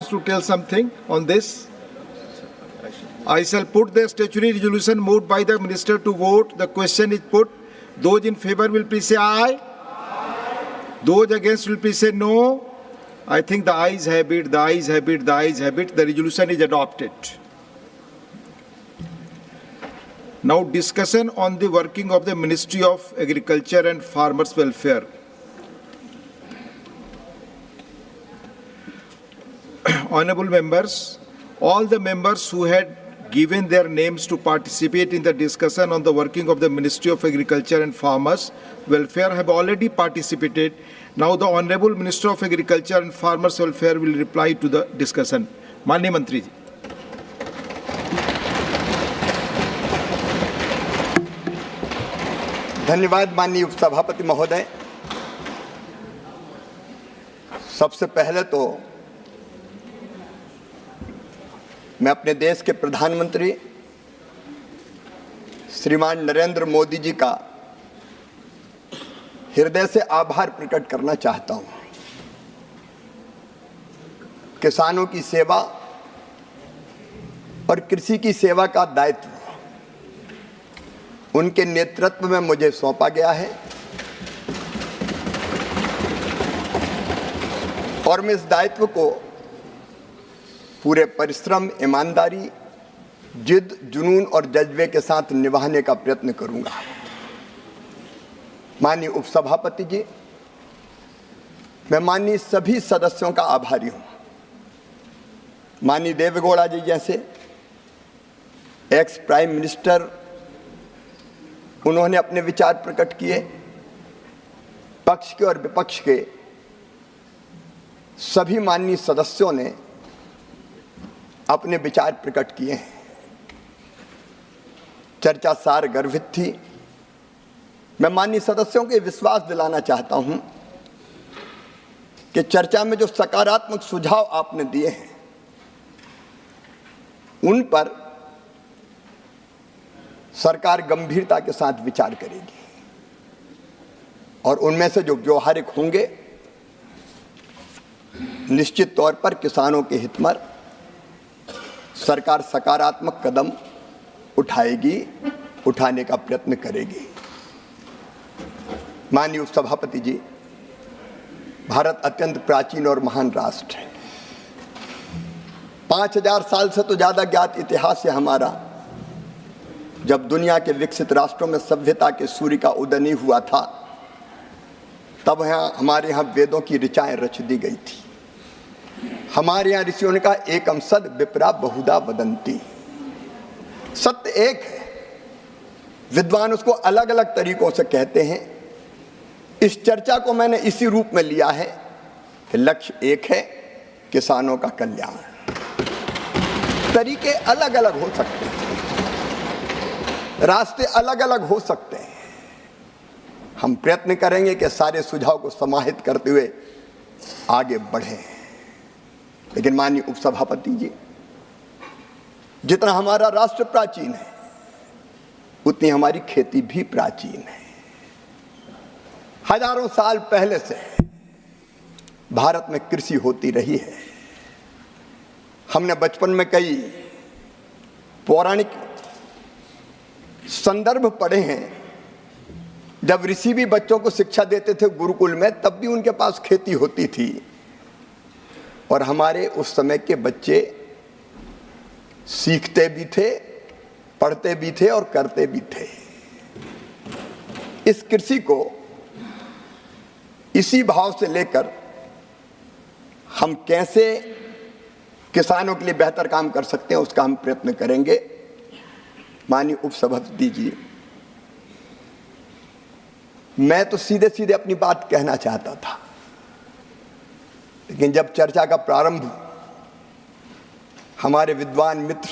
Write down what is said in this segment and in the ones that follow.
to tell something on this? I shall put the statutory resolution moved by the minister to vote. The question is put. Those in favor will please say aye. Those against will please say no. I think the ayes have it, the ayes have it, the ayes have it. The resolution is adopted. Now discussion on the working of the Ministry of Agriculture and Farmers Welfare. Honorable members, all the members who had given their names to participate in the discussion on the working of the Ministry of Agriculture and Farmers Welfare have already participated. Now the Honorable Minister of Agriculture and Farmers Welfare will reply to the discussion. माननीय मंत्री जी। धन्यवाद माननीय उपसभापति महोदय। सबसे पहले तो मैं अपने देश के प्रधानमंत्री श्रीमान नरेंद्र मोदी जी का हृदय से आभार प्रकट करना चाहता हूं। किसानों की सेवा और कृषि की सेवा का दायित्व उनके नेतृत्व में मुझे सौंपा गया है और मैं इस दायित्व को पूरे परिश्रम, ईमानदारी, जिद, जुनून और जज्बे के साथ निभाने का प्रयत्न करूंगा। माननीय उपसभापति जी, मैं माननीय सभी सदस्यों का आभारी हूं। माननीय देवेगौड़ा जी जैसे एक्स प्राइम मिनिस्टर, उन्होंने अपने विचार प्रकट किए। पक्ष के और विपक्ष के सभी माननीय सदस्यों ने अपने विचार प्रकट किए हैं। चर्चा सार गर्भित थी। मैं माननीय सदस्यों को विश्वास दिलाना चाहता हूं कि चर्चा में जो सकारात्मक सुझाव आपने दिए हैं उन पर सरकार गंभीरता के साथ विचार करेगी और उनमें से जो व्यवहारिक होंगे निश्चित तौर पर किसानों के हित में सरकार सकारात्मक कदम उठाएगी, उठाने का प्रयत्न करेगी। माननीय उपसभापति जी, भारत अत्यंत प्राचीन और महान राष्ट्र है। 5000 साल से तो ज्यादा ज्ञात इतिहास है हमारा। जब दुनिया के विकसित राष्ट्रों में सभ्यता के सूर्य का उदय नहीं हुआ था, तब हमारे यहाँ वेदों की ऋचाएं रच दी गई थी। हमारे यहाँ ऋषियों ने कहा एकम सद विप्रा बहुधा वदंती। सत्य एक है, विद्वान उसको अलग अलग तरीकों से कहते हैं। इस चर्चा को मैंने इसी रूप में लिया है कि लक्ष्य एक है, किसानों का कल्याण। तरीके अलग अलग हो सकते हैं, रास्ते अलग अलग हो सकते हैं। हम प्रयत्न करेंगे कि सारे सुझाव को समाहित करते हुए आगे बढ़ें। लेकिन माननीय उपसभापति जी, जितना हमारा राष्ट्र प्राचीन है उतनी हमारी खेती भी प्राचीन है। हजारों साल पहले से भारत में कृषि होती रही है। हमने बचपन में कई पौराणिक संदर्भ पढ़े हैं। जब ऋषि भी बच्चों को शिक्षा देते थे गुरुकुल में, तब भी उनके पास खेती होती थी और हमारे उस समय के बच्चे सीखते भी थे, पढ़ते भी थे और करते भी थे। इस कृषि को इसी भाव से लेकर हम कैसे किसानों के लिए बेहतर काम कर सकते हैं उसका हम प्रयत्न करेंगे। माननीय उपसभापति जी, मैं तो सीधे सीधे अपनी बात कहना चाहता था, लेकिन जब चर्चा का प्रारंभ हमारे विद्वान मित्र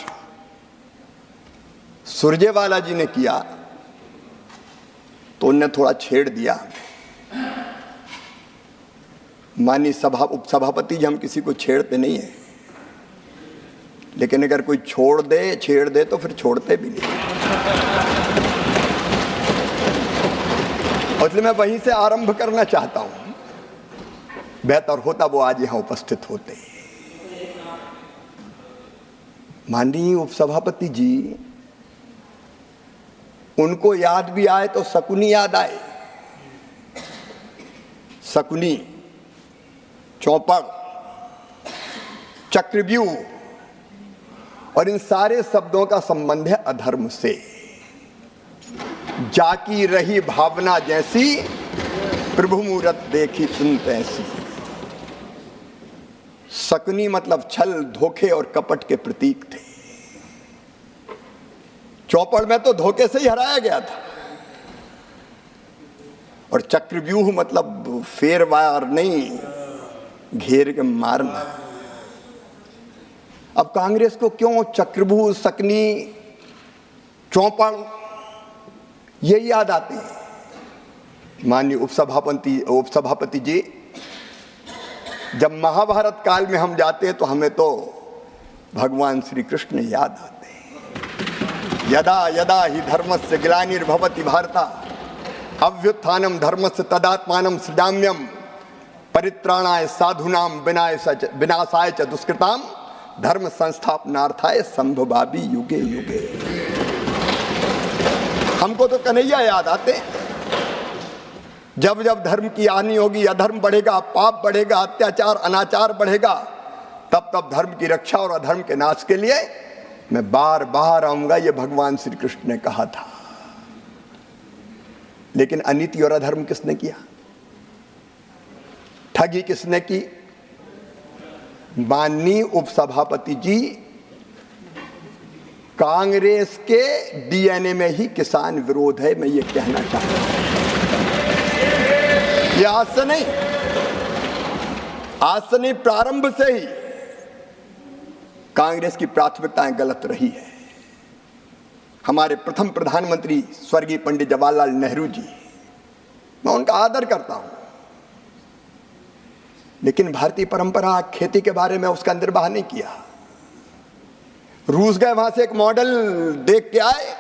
सुरजेवाला जी ने किया तो उनने थोड़ा छेड़ दिया। माननीय उपसभापति जी, हम किसी को छेड़ते नहीं हैं, लेकिन अगर कोई छेड़ दे तो फिर छोड़ते भी नहीं। इसलिए मैं वहीं से आरंभ करना चाहता हूं। बेहतर होता वो आज यहां उपस्थित होते। माननीय उपसभापति जी, उनको याद भी आए तो शकुनी याद आए। शकुनी, चौपड़, चक्रव्यूह, और इन सारे शब्दों का संबंध है अधर्म से। जाकी रही भावना जैसी, प्रभु मूरत देखी सुनते ऐसी। शकुनी मतलब छल, धोखे और कपट के प्रतीक थे। चौपड़ में तो धोखे से ही हराया गया था। और चक्रव्यूह मतलब फेरवार नहीं, घेर के मारना। अब कांग्रेस को क्यों चक्रव्यूह, शकुनी, चौपड़ ये याद आते हैं? माननीय उपसभापति जी, जब महाभारत काल में हम जाते हैं तो हमें तो भगवान श्री कृष्ण याद आते हैं। यदा यदा ही धर्मस्य ग्लानिर्भवति भारत अभ्युत्थानम धर्मस्य तदात्मानं सृजाम्यहम् परित्राणाय साधूनां विनाशाय च दुष्कृताम धर्म संस्थापनार्थाय संभवामि युगे युगे। हमको तो कन्हैया याद आते हैं। जब जब धर्म की हानि होगी, अधर्म बढ़ेगा, पाप बढ़ेगा, अत्याचार अनाचार बढ़ेगा, तब तब धर्म की रक्षा और अधर्म के नाश के लिए मैं बार बार आऊंगा, ये भगवान श्री कृष्ण ने कहा था। लेकिन अनीति और अधर्म किसने किया? ठगी किसने की? माननीय उपसभापति जी, कांग्रेस के डीएनए में ही किसान विरोध है, मैं ये कहना चाहता हूं। ये आज से नहीं, प्रारंभ से ही कांग्रेस की प्राथमिकताएं गलत रही है। हमारे प्रथम प्रधानमंत्री स्वर्गीय पंडित जवाहरलाल नेहरू जी, मैं उनका आदर करता हूं, लेकिन भारतीय परंपरा खेती के बारे में उसका निर्वाह नहीं किया। रूस गए, वहां से एक मॉडल देख के आए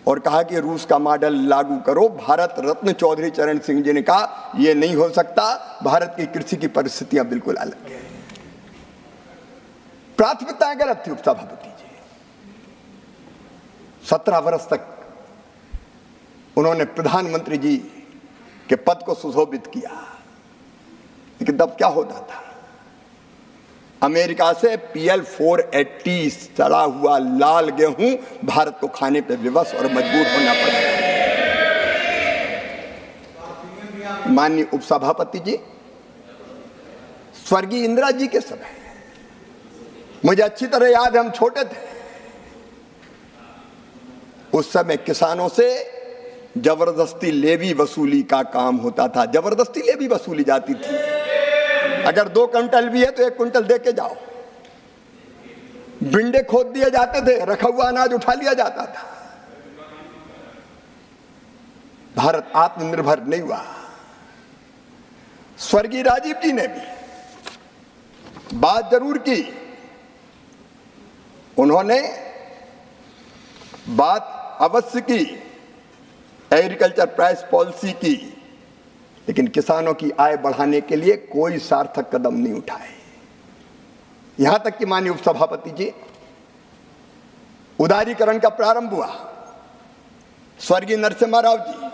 और कहा कि रूस का मॉडल लागू करो। भारत रत्न चौधरी चरण सिंह जी ने कहा यह नहीं हो सकता, भारत की कृषि की परिस्थितियां बिल्कुल अलग है। प्राथमिकताएं गलत थी उपसभापति जी। 17 वर्ष तक उन्होंने प्रधानमंत्री जी के पद को सुशोभित किया, लेकिन तब क्या होता था? अमेरिका से PL 480 चढ़ा हुआ लाल गेहूं भारत को खाने पे विवश और मजबूर होना पड़ा। माननीय उपसभापति जी, स्वर्गीय इंदिरा जी के समय, मुझे अच्छी तरह याद है, हम छोटे थे उस समय, किसानों से जबरदस्ती लेवी वसूली का काम होता था। जबरदस्ती लेवी वसूली जाती थी। अगर 2 क्विंटल भी है तो 1 क्विंटल दे के जाओ। बिंडे खोद दिए जाते थे, रखा हुआ अनाज उठा लिया जाता था। भारत आत्मनिर्भर नहीं हुआ। स्वर्गीय राजीव जी ने भी बात जरूर की, उन्होंने बात अवश्य की एग्रीकल्चर प्राइस पॉलिसी की, लेकिन किसानों की आय बढ़ाने के लिए कोई सार्थक कदम नहीं उठाए। यहां तक कि माननीय उपसभापति जी, उदारीकरण का प्रारंभ हुआ। स्वर्गीय नरसिम्हा राव जी,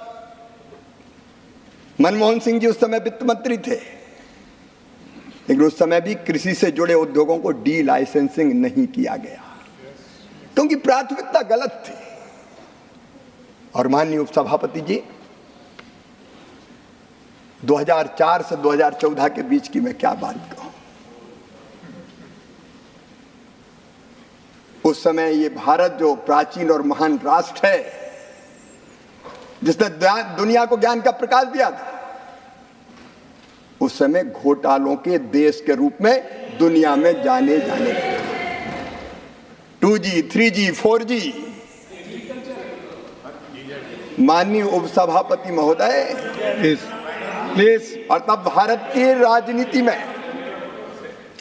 मनमोहन सिंह जी उस समय वित्त मंत्री थे, लेकिन उस समय भी कृषि से जुड़े उद्योगों को डी लाइसेंसिंग नहीं किया गया, क्योंकि प्राथमिकता गलत थी। और माननीय उपसभापति जी, 2004 से 2014 के बीच की मैं क्या बात कहूं। उस समय ये भारत जो प्राचीन और महान राष्ट्र है, जिसने दुनिया को ज्ञान का प्रकाश दिया था, उस समय घोटालों के देश के रूप में दुनिया में जाने लगे। 2G, 3G, 4G। माननीय उपसभापति महोदय, प्लीज। और तब भारत की राजनीति में,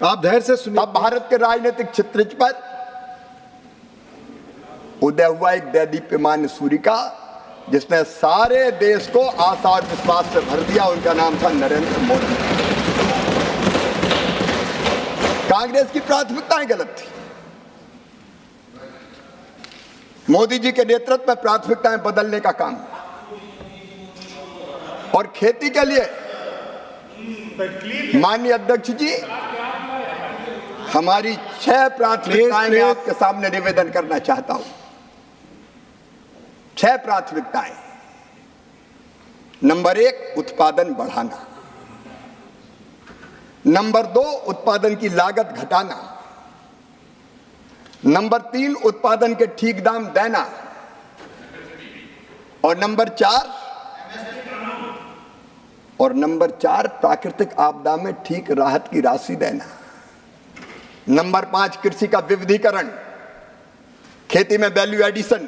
आप धैर्य से सुनिए, तब भारत के राजनीतिक चित्र पर उदय हुआ एक दैदीप्यमान सूर्य का, जिसने सारे देश को आशा और विश्वास से भर दिया। उनका नाम था नरेंद्र मोदी। कांग्रेस की प्राथमिकताएं गलत थी। मोदी जी के नेतृत्व में प्राथमिकताएं बदलने का काम हुआ और खेती के लिए माननीय अध्यक्ष जी हमारी 6 प्राथमिकताएं मैं आपके सामने निवेदन करना चाहता हूं। 6 प्राथमिकताएं। नंबर 1, उत्पादन बढ़ाना। नंबर 2, उत्पादन की लागत घटाना। नंबर 3, उत्पादन के ठीक दाम देना। और नंबर 4, प्राकृतिक आपदा में ठीक राहत की राशि देना। नंबर 5, कृषि का विविधीकरण, खेती में वैल्यू एडिशन।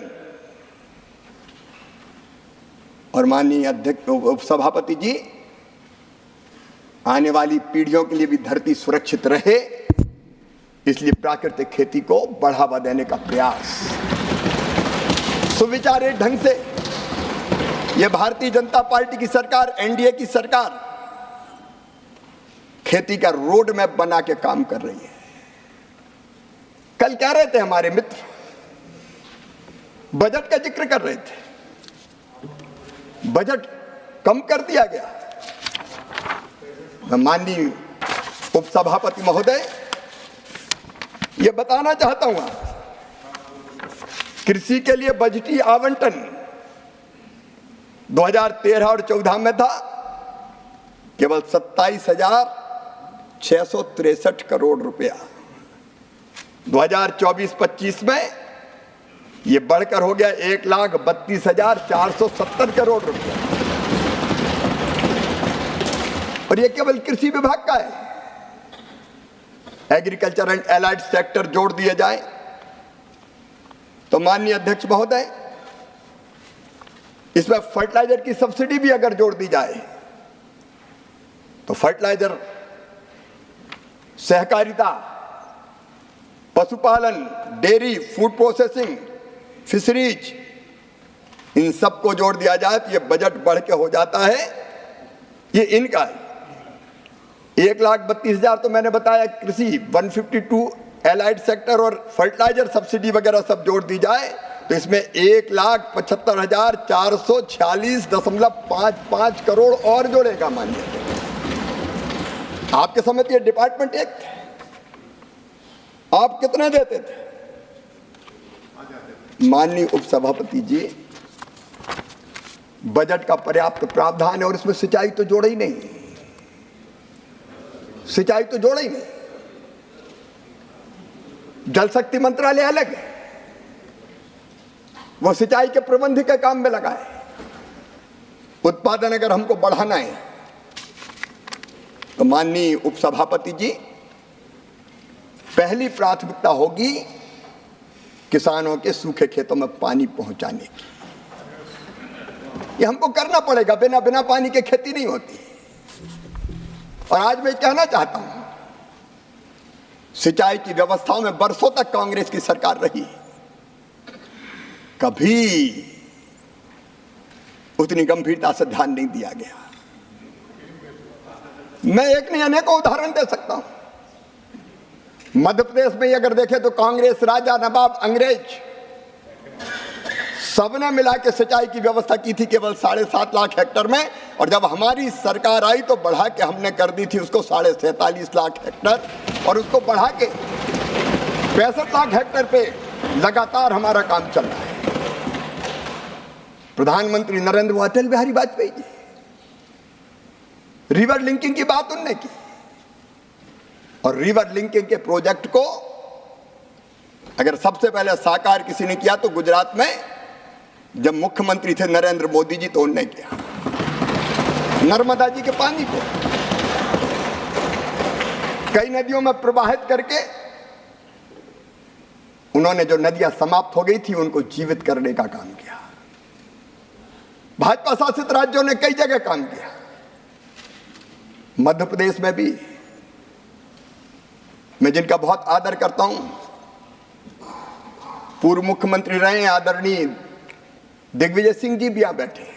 और माननीय अध्यक्ष उपसभापति जी, आने वाली पीढ़ियों के लिए भी धरती सुरक्षित रहे, इसलिए प्राकृतिक खेती को बढ़ावा देने का प्रयास। सुविचारित ढंग से यह भारतीय जनता पार्टी की सरकार, एनडीए की सरकार खेती का रोड मैप बना के काम कर रही है। कल कह रहे थे हमारे मित्र, बजट का जिक्र कर रहे थे, बजट कम कर दिया गया। मैं माननीय उपसभापति महोदय ये बताना चाहता हूं, कृषि के लिए बजटीय आवंटन 2013 और 14 में था केवल 27,663 करोड़ रुपया। 2024-25 में ये बढ़कर हो गया 1,32,470 करोड़ रुपया। और ये केवल कृषि विभाग का है। एग्रीकल्चर एंड एलाइड सेक्टर जोड़ दिए जाए तो माननीय अध्यक्ष महोदय, इसमें फर्टिलाइजर की सब्सिडी भी अगर जोड़ दी जाए तो फर्टिलाइजर, सहकारिता, पशुपालन, डेयरी, फूड प्रोसेसिंग, फिशरीज, इन सबको जोड़ दिया जाए तो ये बजट बढ़ के हो जाता है। ये इनका 1,32,000 तो मैंने बताया कृषि, 152 एलाइड सेक्टर और फर्टिलाइजर सब्सिडी वगैरह सब जोड़ दी जाए तो इसमें 1,75,446.55 करोड़ और जोड़ेगा। मानिए आपके समय ये डिपार्टमेंट एक थे, आप कितने देते थे? माननीय उपसभापति जी, बजट का पर्याप्त प्रावधान है और इसमें सिंचाई तो जोड़ा ही नहीं, सिंचाई तो जोड़ा ही नहीं। जल शक्ति मंत्रालय अलग है, वो सिंचाई के प्रबंध के काम में लगा है। उत्पादन अगर हमको बढ़ाना है तो माननीय उपसभापति जी, पहली प्राथमिकता होगी किसानों के सूखे खेतों में पानी पहुंचाने की। ये हमको करना पड़ेगा, बिना पानी के खेती नहीं होती। और आज मैं कहना चाहता हूं, सिंचाई की व्यवस्थाओं में बरसों तक कांग्रेस की सरकार रही, कभी उतनी गंभीरता से ध्यान नहीं दिया गया। मैं एक नहीं अनेकों उदाहरण दे सकता हूं। मध्य प्रदेश में अगर देखें तो कांग्रेस, राजा, नवाब, अंग्रेज सबने मिला के सिंचाई की व्यवस्था की थी केवल 7.5 लाख हेक्टेयर में, और जब हमारी सरकार आई तो बढ़ा के हमने कर दी थी उसको 47.5 लाख हेक्टेयर, और उसको बढ़ा के 65 लाख हेक्टेयर पे लगातार हमारा काम चल रहा है। प्रधानमंत्री नरेंद्र अटल बिहारी वाजपेयी जी, रिवर लिंकिंग की बात उनने की, और रिवर लिंकिंग के प्रोजेक्ट को अगर सबसे पहले साकार किसी ने किया तो गुजरात में जब मुख्यमंत्री थे नरेंद्र मोदी जी, तो उन्होंने किया। नर्मदा जी के पानी को कई नदियों में प्रवाहित करके उन्होंने जो नदियां समाप्त हो गई थी उनको जीवित करने का काम किया। भाजपा शासित राज्यों ने कई जगह काम किया। मध्य प्रदेश में भी मैं जिनका बहुत आदर करता हूं, पूर्व मुख्यमंत्री रहे आदरणीय दिग्विजय सिंह जी भी यहां बैठे।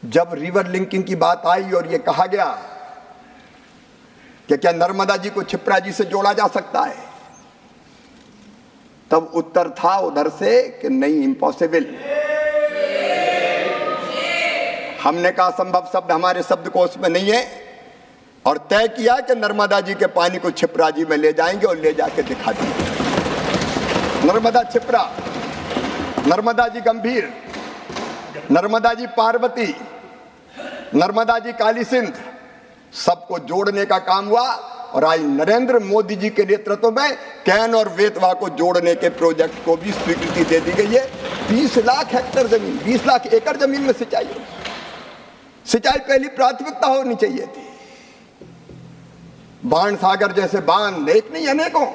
जब रिवर लिंकिंग की बात आई और यह कहा गया कि क्या नर्मदा जी को क्षिप्रा जी से जोड़ा जा सकता है, तब उत्तर था उधर से कि नहीं, इम्पॉसिबल। हमने कहा संभव शब्द हमारे शब्दकोश में नहीं है, और तय किया कि नर्मदा जी के पानी को छिप्रा जी में ले जाएंगे और ले जाके दिखा देंगे। नर्मदा छिप्रा, नर्मदा जी गंभीर, नर्मदा जी पार्वती, नर्मदा जी काली सिंध, सबको जोड़ने का काम हुआ। और आज नरेंद्र मोदी जी के नेतृत्व में कैन और बेतवा को जोड़ने के प्रोजेक्ट को भी स्वीकृति दे दी गई है। 20 लाख हेक्टेयर जमीन, 20 लाख एकड़ जमीन में सिंचाई, सिंचाई पहली प्राथमिकता होनी चाहिए थी। बाण सागर जैसे बांध एक नहीं अनेकों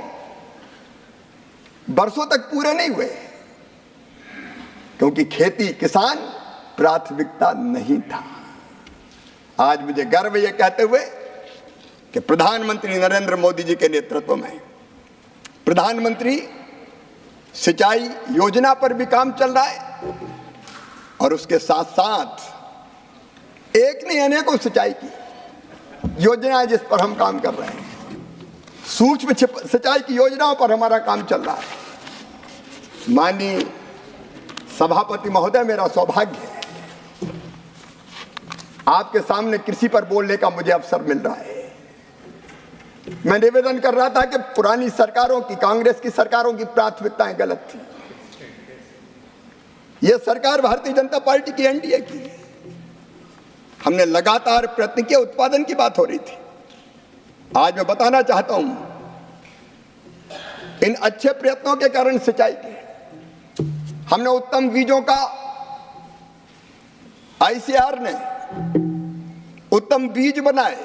बरसों तक पूरे नहीं हुए, क्योंकि खेती किसान प्राथमिकता नहीं था। आज मुझे गर्व यह कहते हुए कि प्रधानमंत्री नरेंद्र मोदी जी के नेतृत्व में प्रधानमंत्री सिंचाई योजना पर भी काम चल रहा है, और उसके साथ साथ एक नहीं अनेकों सिंचाई की योजनाएं जिस पर हम काम कर रहे हैं। सूक्ष्म सिंचाई की योजनाओं पर हमारा काम चल रहा है। माननीय सभापति महोदय, मेरा सौभाग्य है आपके सामने कृषि पर बोलने का मुझे अवसर मिल रहा है। मैं निवेदन कर रहा था कि पुरानी सरकारों की, कांग्रेस की सरकारों की प्राथमिकताएं गलत थी। यह सरकार भारतीय जनता पार्टी की, एनडीए की। हमने लगातार प्रयत्न किए, उत्पादन की बात हो रही थी। आज मैं बताना चाहता हूं, इन अच्छे प्रयत्नों के कारण सिंचाई की हमने उत्तम बीजों का, आईसीआर ने उत्तम बीज बनाए,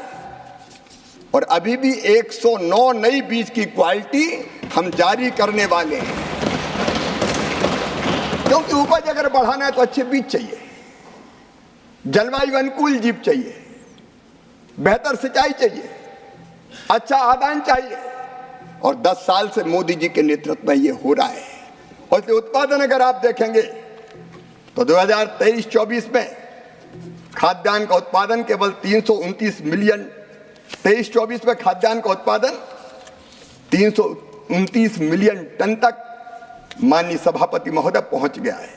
और अभी भी 109 नई बीज की क्वालिटी हम जारी करने वाले हैं। क्योंकि उपज अगर बढ़ाना है तो अच्छे बीज चाहिए, जलवायु अनुकूल जीव चाहिए, बेहतर सिंचाई चाहिए, अच्छा आदान चाहिए, और 10 साल से मोदी जी के नेतृत्व में ये हो रहा है। और इसलिए उत्पादन अगर आप देखेंगे तो 2023-24 में खाद्यान्न का उत्पादन केवल 329 मिलियन, 23-24 में खाद्यान्न का उत्पादन 329 मिलियन टन तक माननीय सभापति महोदय पहुंच गया है।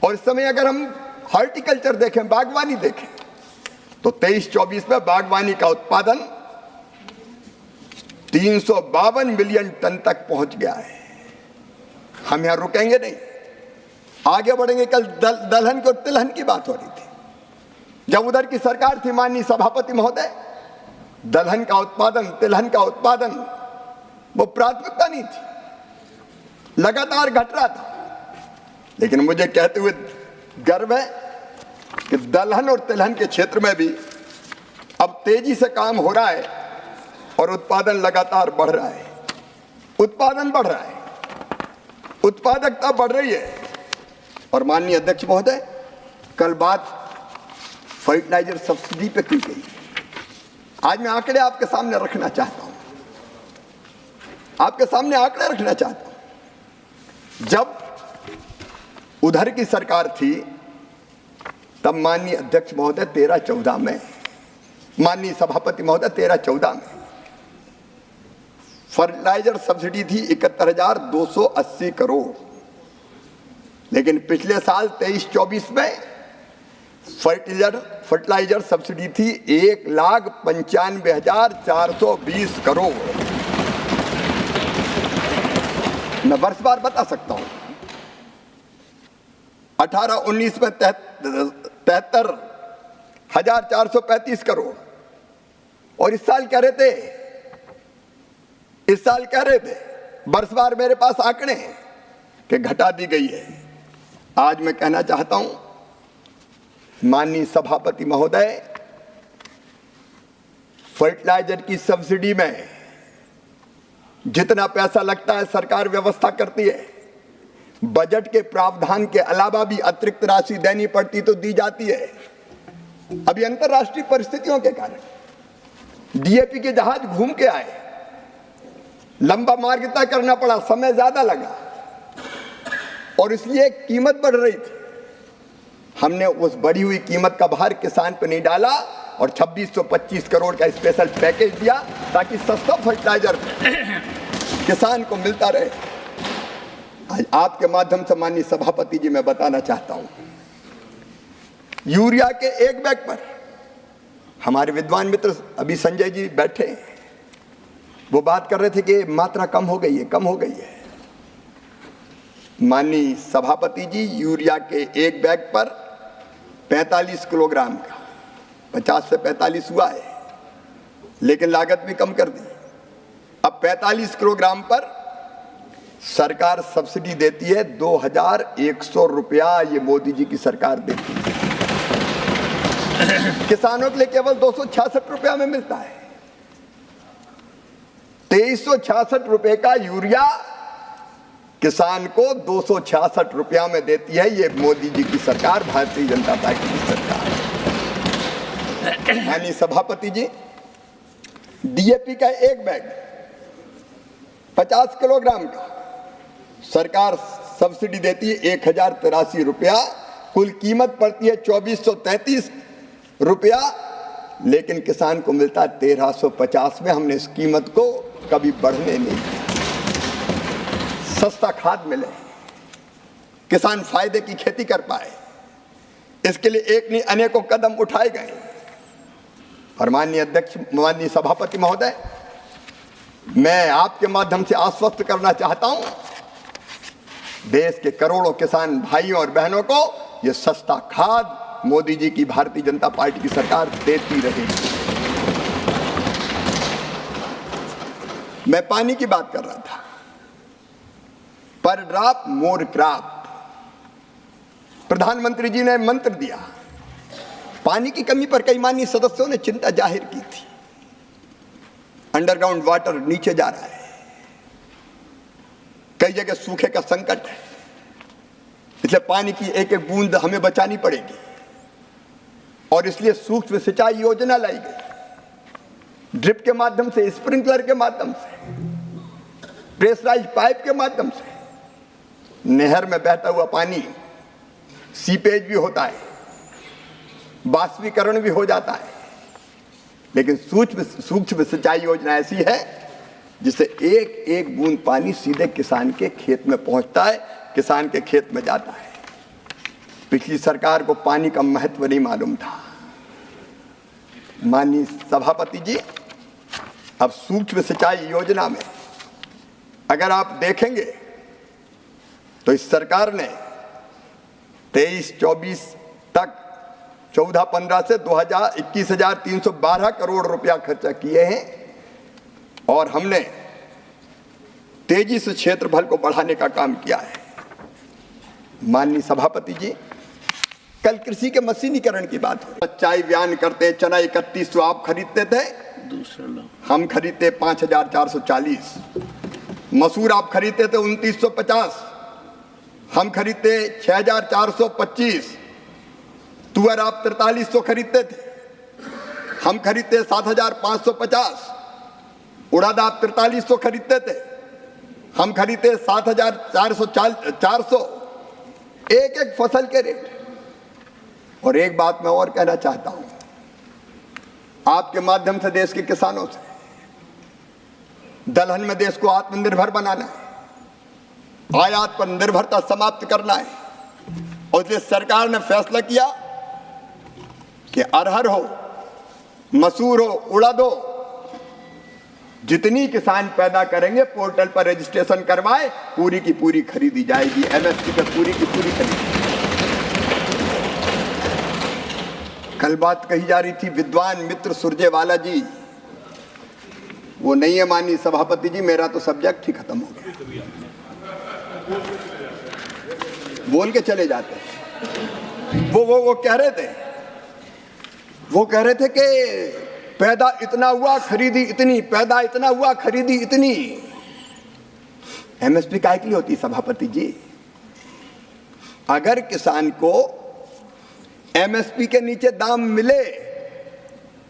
और इस समय अगर हम हॉर्टिकल्चर देखें, बागवानी देखें, तो 23-24 में बागवानी का उत्पादन 352 मिलियन टन तक पहुंच गया है। हम यहां रुकेंगे नहीं, आगे बढ़ेंगे। कल दलहन और तिलहन की बात हो रही थी। जब उधर की सरकार थी माननीय सभापति महोदय, दलहन का उत्पादन, तिलहन का उत्पादन वो प्राथमिकता नहीं थी, लगातार घट रहा था। लेकिन मुझे कहते हुए गर्व है कि दलहन और तिलहन के क्षेत्र में भी अब तेजी से काम हो रहा है और उत्पादन लगातार बढ़ रहा है। उत्पादन बढ़ रहा है, उत्पादकता बढ़ रही है। और माननीय अध्यक्ष महोदय, कल बात फर्टिलाइजर सब्सिडी पे की गई। आज मैं आंकड़े आपके सामने रखना चाहता हूं, आपके सामने आंकड़े रखना चाहता हूं। जब उधर की सरकार थी तब माननीय अध्यक्ष महोदय 13-14 में, माननीय सभापति महोदय 13-14 में फर्टिलाइजर सब्सिडी थी 71,280 करोड़। लेकिन पिछले साल 23-24 में फर्टिलाइजर सब्सिडी थी 1,95,420 करोड़। मैं वर्षवार बता सकता हूं। 18-19 में 73,435 करोड़, और इस साल कह रहे थे वर्षवार मेरे पास आंकड़े हैं कि घटा दी गई है। आज मैं कहना चाहता हूं माननीय सभापति महोदय, फर्टिलाइजर की सब्सिडी में जितना पैसा लगता है सरकार व्यवस्था करती है। बजट के प्रावधान के अलावा भी अतिरिक्त राशि देनी पड़ती तो दी जाती है। अभी अंतर्राष्ट्रीय परिस्थितियों के कारण डीएपी के जहाज घूम के आए, लंबा मार्ग तय करना पड़ा, समय ज्यादा लगा और इसलिए कीमत बढ़ रही थी। हमने उस बढ़ी हुई कीमत का भार किसान पर नहीं डाला और 2625 करोड़ का स्पेशल पैकेज दिया ताकि सस्ता फर्टिलाइजर किसान को मिलता रहे। आज आपके माध्यम से माननीय सभापति जी मैं बताना चाहता हूं, यूरिया के एक बैग पर हमारे विद्वान मित्र अभी संजय जी बैठे, वो बात कर रहे थे कि मात्रा कम हो गई है, कम हो गई है। माननीय सभापति जी, यूरिया के एक बैग पर 45 किलोग्राम का, 50 से 45 हुआ है, लेकिन लागत भी कम कर दी। अब 45 किलोग्राम पर सरकार सब्सिडी देती है 2100 रुपया, ये मोदी जी की सरकार देती है। किसानों के लिए केवल 266 रुपया में मिलता है। 2366 रुपए का यूरिया किसान को 266 रुपया में देती है ये मोदी जी की सरकार, भारतीय जनता पार्टी की सरकार। माननीय सभापति जी, डीएपी का एक बैग 50 किलोग्राम का सरकार सब्सिडी देती है 1083 रुपया, कुल कीमत पड़ती है 2433 रुपया, लेकिन किसान को मिलता है 1350 में। हमने इस कीमत को कभी बढ़ने नहीं दिया। सस्ता खाद मिले, किसान फायदे की खेती कर पाए, इसके लिए एक नहीं अनेकों कदम उठाए गए। और माननीय अध्यक्ष, माननीय सभापति महोदय, मैं आपके माध्यम से आश्वस्त करना चाहता हूं, देश के करोड़ों किसान भाइयों और बहनों को यह सस्ता खाद मोदी जी की भारतीय जनता पार्टी की सरकार देती रहेगी। मैं पानी की बात कर रहा था, पर ड्रॉप मोर क्रॉप, प्रधानमंत्री जी ने मंत्र दिया। पानी की कमी पर कई माननीय सदस्यों ने चिंता जाहिर की थी। अंडरग्राउंड वाटर नीचे जा रहा है, कई जगह सूखे का संकट है, इसलिए पानी की एक एक बूंद हमें बचानी पड़ेगी और इसलिए सूक्ष्म सिंचाई योजना लाई गई। ड्रिप के माध्यम से, स्प्रिंकलर के माध्यम से, प्रेशराइज पाइप के माध्यम से नहर में बहता हुआ पानी सीपेज भी होता है, बाष्पीकरण भी हो जाता है, लेकिन सूक्ष्म सिंचाई योजना ऐसी है जिससे एक एक बूंद पानी सीधे किसान के खेत में पहुंचता है, किसान के खेत में जाता है। पिछली सरकार को पानी का महत्व नहीं मालूम था। माननीय सभापति जी, अब सूक्ष्म सिंचाई योजना में अगर आप देखेंगे तो इस सरकार ने 23-24 तक 14-15 से 21,312 करोड़ रुपया खर्चा किए हैं और हमने तेजी से क्षेत्रफल को बढ़ाने का काम किया है। माननीय सभापति जी, कल कृषि के मशीनीकरण की बात हो, सच्चाई बयान करते, चना 3100 आप खरीदते थे, हम खरीदते 5,440। मसूर आप खरीदते थे 2,950, हम खरीदते 6,425। तुअर आप 4,300 खरीदते थे, हम खरीदते 7,550। उड़द आप 4,300 खरीदते थे, हम खरीदते 7,400। एक एक फसल के रेट। और एक बात मैं और कहना चाहता हूं, आपके माध्यम से देश के किसानों से, दलहन में देश को आत्मनिर्भर बनाना है, आयात पर निर्भरता समाप्त करना है। और इसलिए सरकार ने फैसला किया कि अरहर हो, मसूर हो, उड़द हो, जितनी किसान पैदा करेंगे पोर्टल पर रजिस्ट्रेशन करवाए, पूरी की पूरी खरीदी जाएगी। एमएसपी पर पूरी की पूरी खरीदी। कल बात कही जा रही थी, विद्वान मित्र सुरजेवाला जी, वो नहीं है माननीय सभापति जी, मेरा तो सब्जेक्ट ही खत्म हो गया, बोल के चले जाते हैं। वो कह रहे थे कि पैदा इतना हुआ खरीदी इतनी, पैदा इतना हुआ खरीदी इतनी। एमएसपी काय के लिए होती सभापति जी? अगर किसान को एमएसपी के नीचे दाम मिले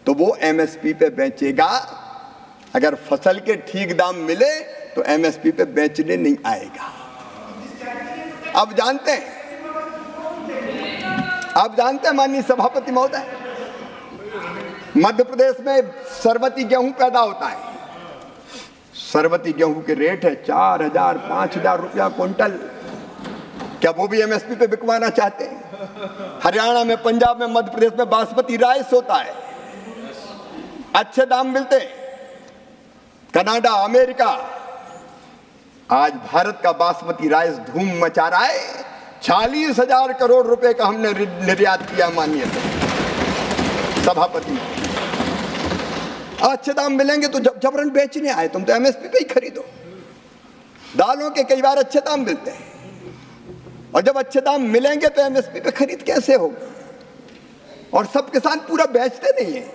तो वो एमएसपी पे बेचेगा, अगर फसल के ठीक दाम मिले तो एमएसपी पे बेचने नहीं आएगा। अब जानते हैं माननीय सभापति महोदय, मध्य प्रदेश में सरबती गेहूं पैदा होता है, सरबती गेहूं के रेट है 4,000 5,000 रुपया क्विंटल। क्या वो भी एमएसपी पे बिकवाना चाहते हैं? हरियाणा में, पंजाब में, मध्य प्रदेश में बासमती राइस होता है, अच्छे दाम मिलते हैं। कनाडा, अमेरिका, आज भारत का बासमती राइस धूम मचा रहा है। 40,000 करोड़ रुपए का हमने निर्यात किया माननीय सभापति। अच्छे दाम मिलेंगे तो जबरन बेचने आए, तुम तो एमएसपी पे ही खरीदो। दालों के कई बार अच्छे दाम मिलते हैं, और जब अच्छे दाम मिलेंगे तो एमएसपी पे खरीद कैसे होगा? और सब किसान पूरा बेचते नहीं है।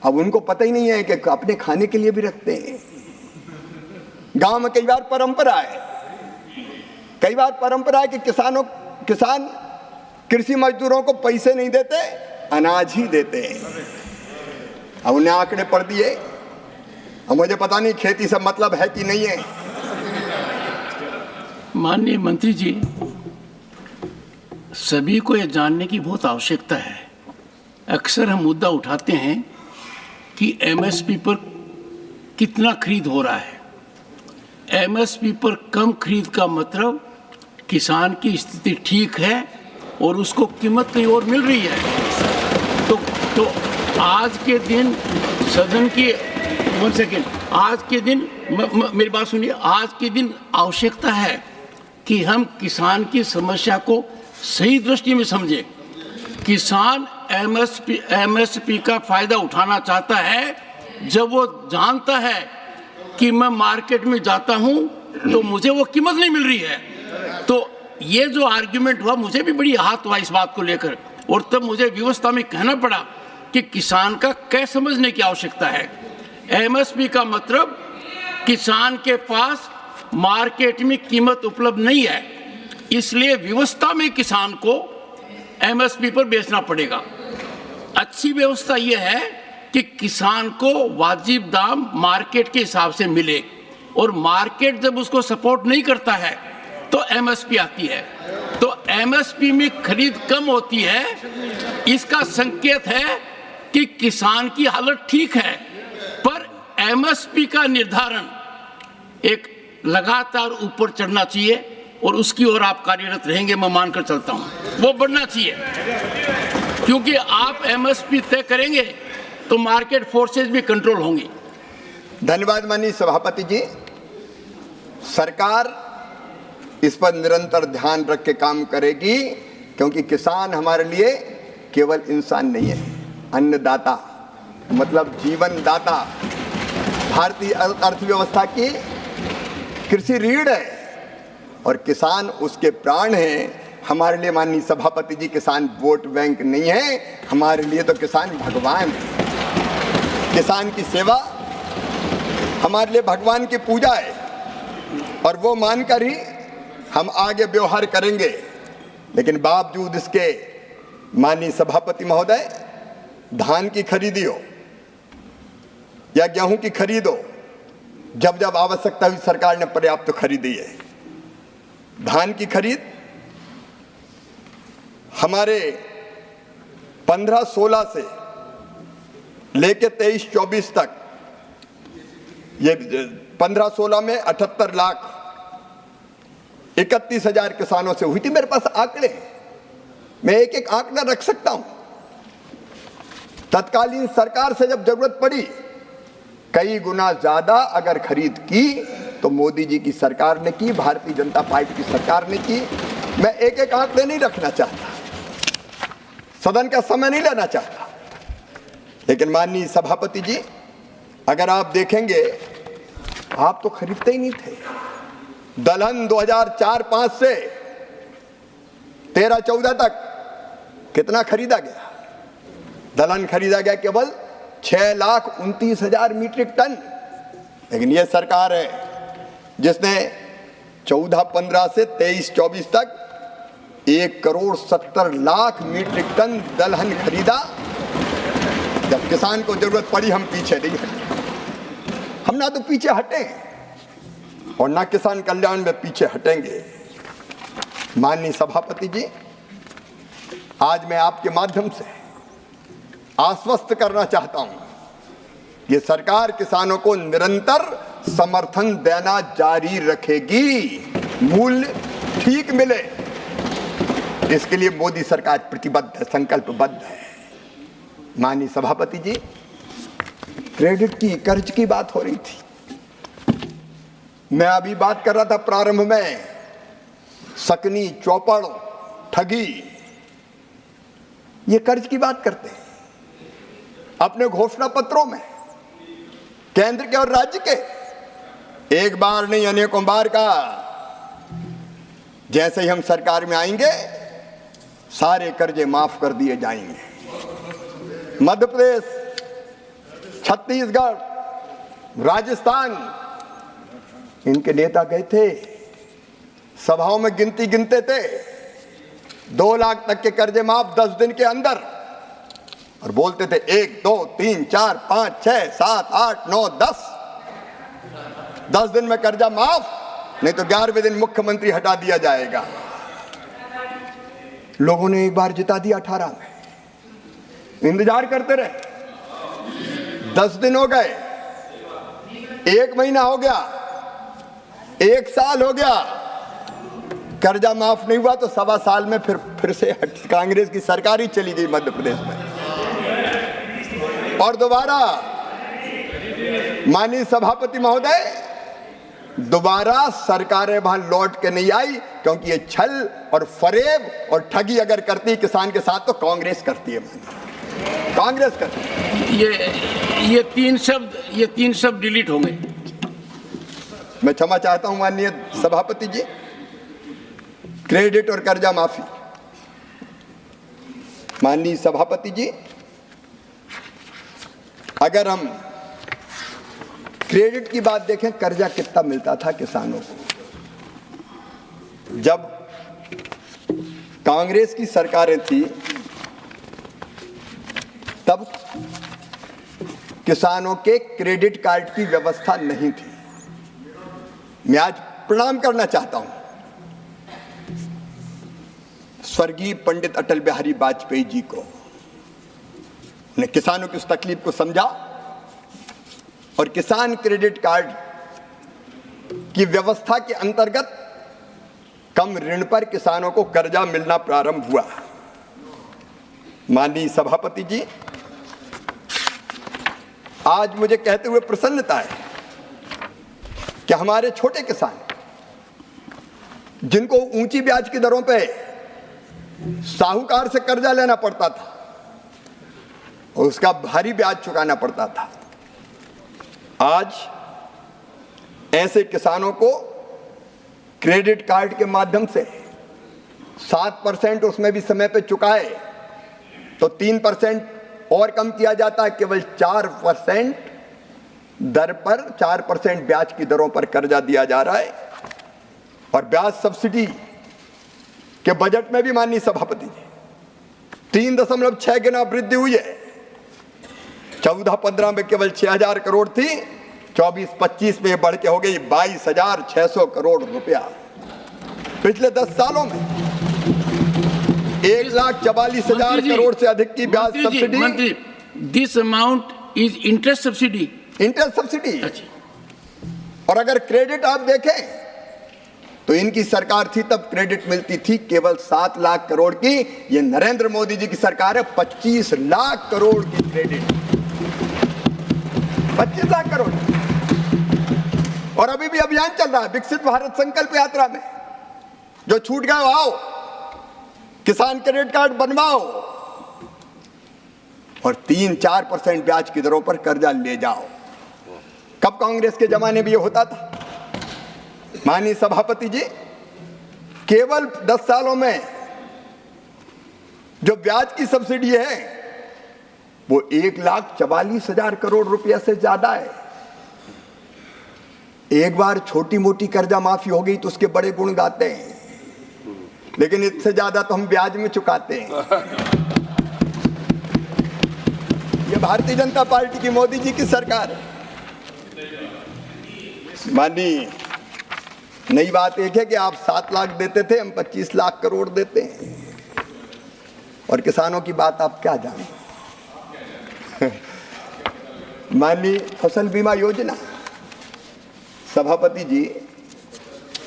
अब उनको पता ही नहीं है कि अपने खाने के लिए भी रखते हैं। गांव में कई बार परंपरा है कि किसान कृषि मजदूरों को पैसे नहीं देते, अनाज ही देते हैं। अब उन्हें आंकड़े पढ़ दिए। अब मुझे पता नहीं खेती से मतलब है कि नहीं है। माननीय मंत्री जी, सभी को यह जानने की बहुत आवश्यकता है। अक्सर हम मुद्दा उठाते हैं कि एमएसपी पर कितना खरीद हो रहा है। एमएसपी पर कम खरीद का मतलब किसान की स्थिति ठीक है और उसको कीमत कहीं और मिल रही है। तो आज के दिन सदन की आज के दिन मेरी बात सुनिए, आज के दिन आवश्यकता है कि हम किसान की समस्या को सही दृष्टि में समझें। किसान एमएसपी का फायदा उठाना चाहता है जब वो जानता है कि मैं मार्केट में जाता हूं तो मुझे वो कीमत नहीं मिल रही है। तो ये जो आर्ग्यूमेंट हुआ, मुझे भी बड़ी आहत हुआ इस बात को लेकर, और तब मुझे व्यवस्था में कहना पड़ा कि किसान का कै समझने की आवश्यकता है। एमएसपी का मतलब किसान के पास मार्केट में कीमत उपलब्ध नहीं है, इसलिए व्यवस्था में किसान को एमएसपी पर बेचना पड़ेगा। अच्छी व्यवस्था यह है कि किसान को वाजिब दाम मार्केट के हिसाब से मिले, और मार्केट जब उसको सपोर्ट नहीं करता है तो एमएसपी आती है। तो एमएसपी में खरीद कम होती है, इसका संकेत है कि किसान की हालत ठीक है। पर एमएसपी का निर्धारण एक लगातार ऊपर चढ़ना चाहिए, और उसकी ओर आप कार्यरत रहेंगे, मैं मानकर चलता हूं। वो बढ़ना चाहिए, क्योंकि आप एमएसपी तय करेंगे तो मार्केट फोर्सेस भी कंट्रोल होंगी। धन्यवाद माननीय सभापति जी। सरकार इस पर निरंतर ध्यान रख के काम करेगी, क्योंकि किसान हमारे लिए केवल इंसान नहीं है, अन्नदाता मतलब जीवन दाता। भारतीय अर्थव्यवस्था की कृषि रीढ़ है और किसान उसके प्राण हैं। हमारे लिए माननीय सभापति जी किसान वोट बैंक नहीं है, हमारे लिए तो किसान भगवान है। किसान की सेवा हमारे लिए भगवान की पूजा है, और वो मानकर ही हम आगे व्यवहार करेंगे। लेकिन बावजूद इसके माननीय सभापति महोदय, धान की खरीदी हो या गेहूं की खरीद हो, जब जब आवश्यकता हुई सरकार ने पर्याप्त खरीदी है। धान की खरीद हमारे 15-16 से लेके 23-24 तक, ये 15-16 में 78 लाख 31 हजार किसानों से हुई थी। मेरे पास आंकड़े, मैं एक एक आंकड़ा रख सकता हूं। तत्कालीन सरकार से जब जरूरत पड़ी, कई गुना ज्यादा अगर खरीद की तो मोदी जी की सरकार ने की, भारतीय जनता पार्टी की सरकार ने की। मैं एक एक आंकड़े नहीं रखना चाहता, सदन का समय नहीं लेना चाहता, लेकिन माननीय सभापति जी, अगर आप देखेंगे, आप तो खरीदते ही नहीं थे। दलहन 2004-05 से 13-14 तक कितना खरीदा गया? दलहन खरीदा गया केवल 6,29,000 मीट्रिक टन। लेकिन यह सरकार है जिसने 14-15 से 23-24 तक 1,70,00,000 मीट्रिक टन दलहन खरीदा। जब किसान को जरूरत पड़ी, हम पीछे नहीं हटे। हम ना तो पीछे हटे और ना किसान कल्याण में पीछे हटेंगे। माननीय सभापति जी, आज मैं आपके माध्यम से आश्वस्त करना चाहता हूं ये सरकार किसानों को निरंतर समर्थन देना जारी रखेगी, मूल्य ठीक मिले, इसके लिए मोदी सरकार प्रतिबद्ध है, संकल्पबद्ध है। माननीय सभापति जी, क्रेडिट की, कर्ज की बात हो रही थी। मैं अभी बात कर रहा था प्रारंभ में, सकनी, चौपड़, ठगी, ये कर्ज की बात करते हैं अपने घोषणा पत्रों में, केंद्र के और राज्य के। एक बार नहीं, अनेकों बार का। जैसे ही हम सरकार में आएंगे सारे कर्जे माफ कर दिए जाएंगे। मध्य प्रदेश, छत्तीसगढ़, राजस्थान, इनके नेता गए थे, सभाओं में गिनती गिनते थे, 2 लाख तक के कर्जे माफ 10 दिन के अंदर, और बोलते थे 1 2 3 4 5 6 7 8 9 10 दिन में कर्जा माफ, नहीं तो 11वें दिन मुख्यमंत्री हटा दिया जाएगा। लोगों ने एक बार जिता दिया 18 में, इंतजार करते रहे। 10 दिन हो गए, 1 महीना हो गया, 1 साल हो गया, कर्जा माफ नहीं हुआ। तो 1.25 साल में फिर से कांग्रेस की सरकार ही चली गई मध्य प्रदेश में, और दोबारा माननीय सभापति महोदय, दोबारा सरकारें वहां लौट के नहीं आई, क्योंकि ये छल और फरेब और ठगी अगर करती किसान के साथ तो कांग्रेस करती है, कांग्रेस करती है। ये तीन शब्द डिलीट होंगे। मैं क्षमा चाहता हूं माननीय सभापति जी। क्रेडिट और कर्जा माफी, माननीय सभापति जी, अगर हम क्रेडिट की बात देखें, कर्जा कितना मिलता था किसानों को? जब कांग्रेस की सरकारें थी तब किसानों के क्रेडिट कार्ड की व्यवस्था नहीं थी। मैं आज प्रणाम करना चाहता हूं स्वर्गीय पंडित अटल बिहारी वाजपेयी जी को। उन्होंने किसानों की उस तकलीफ को समझा और किसान क्रेडिट कार्ड की व्यवस्था के अंतर्गत कम ऋण पर किसानों को कर्जा मिलना प्रारंभ हुआ। माननीय सभापति जी, आज मुझे कहते हुए प्रसन्नता है कि हमारे छोटे किसान, जिनको ऊंची ब्याज की दरों पे साहूकार से कर्जा लेना पड़ता था और उसका भारी ब्याज चुकाना पड़ता था, आज ऐसे किसानों को क्रेडिट कार्ड के माध्यम से 7% उसमें भी समय पे चुकाए तो 3% और कम किया जाता है, केवल 4% दर पर 4% ब्याज की दरों पर कर्जा दिया जा रहा है। और ब्याज सब्सिडी के बजट में भी माननीय सभापति जी 3.6 गुना वृद्धि हुई है। 14-15 में केवल 6,000 करोड़ थी, 24-25 में बढ़ के हो गई 22,600 करोड़ रुपया। पिछले 10 सालों में 1,44,000 करोड़ से अधिक की ब्याज subsidy. This amount is interest subsidy. Interest subsidy. और अगर क्रेडिट आप देखें तो इनकी सरकार थी तब क्रेडिट मिलती थी केवल 7 लाख करोड़ की। ये नरेंद्र मोदी जी की सरकार है, 25 लाख करोड़ की क्रेडिट, 25 लाख करोड़। और अभी भी अभियान चल रहा है विकसित भारत संकल्प यात्रा में, जो छूट गए आओ, किसान क्रेडिट कार्ड बनवाओ और 3-4% ब्याज की दरों पर कर्जा ले जाओ। कब कांग्रेस के जमाने में ये होता था? माननीय सभापति जी, केवल 10 सालों में जो ब्याज की सब्सिडी है वो 1,44,000 करोड़ रुपया से ज्यादा है। एक बार छोटी मोटी कर्जा माफी हो गई तो उसके बड़े गुण गाते हैं, लेकिन इससे ज्यादा तो हम ब्याज में चुकाते हैं। ये भारतीय जनता पार्टी की, मोदी जी की सरकार है। माननीय, नई बात एक है कि आप 7 लाख देते थे, हम 25 लाख करोड़ देते हैं। और किसानों की बात आप क्या जाने। माननीय फसल बीमा योजना, सभापति जी,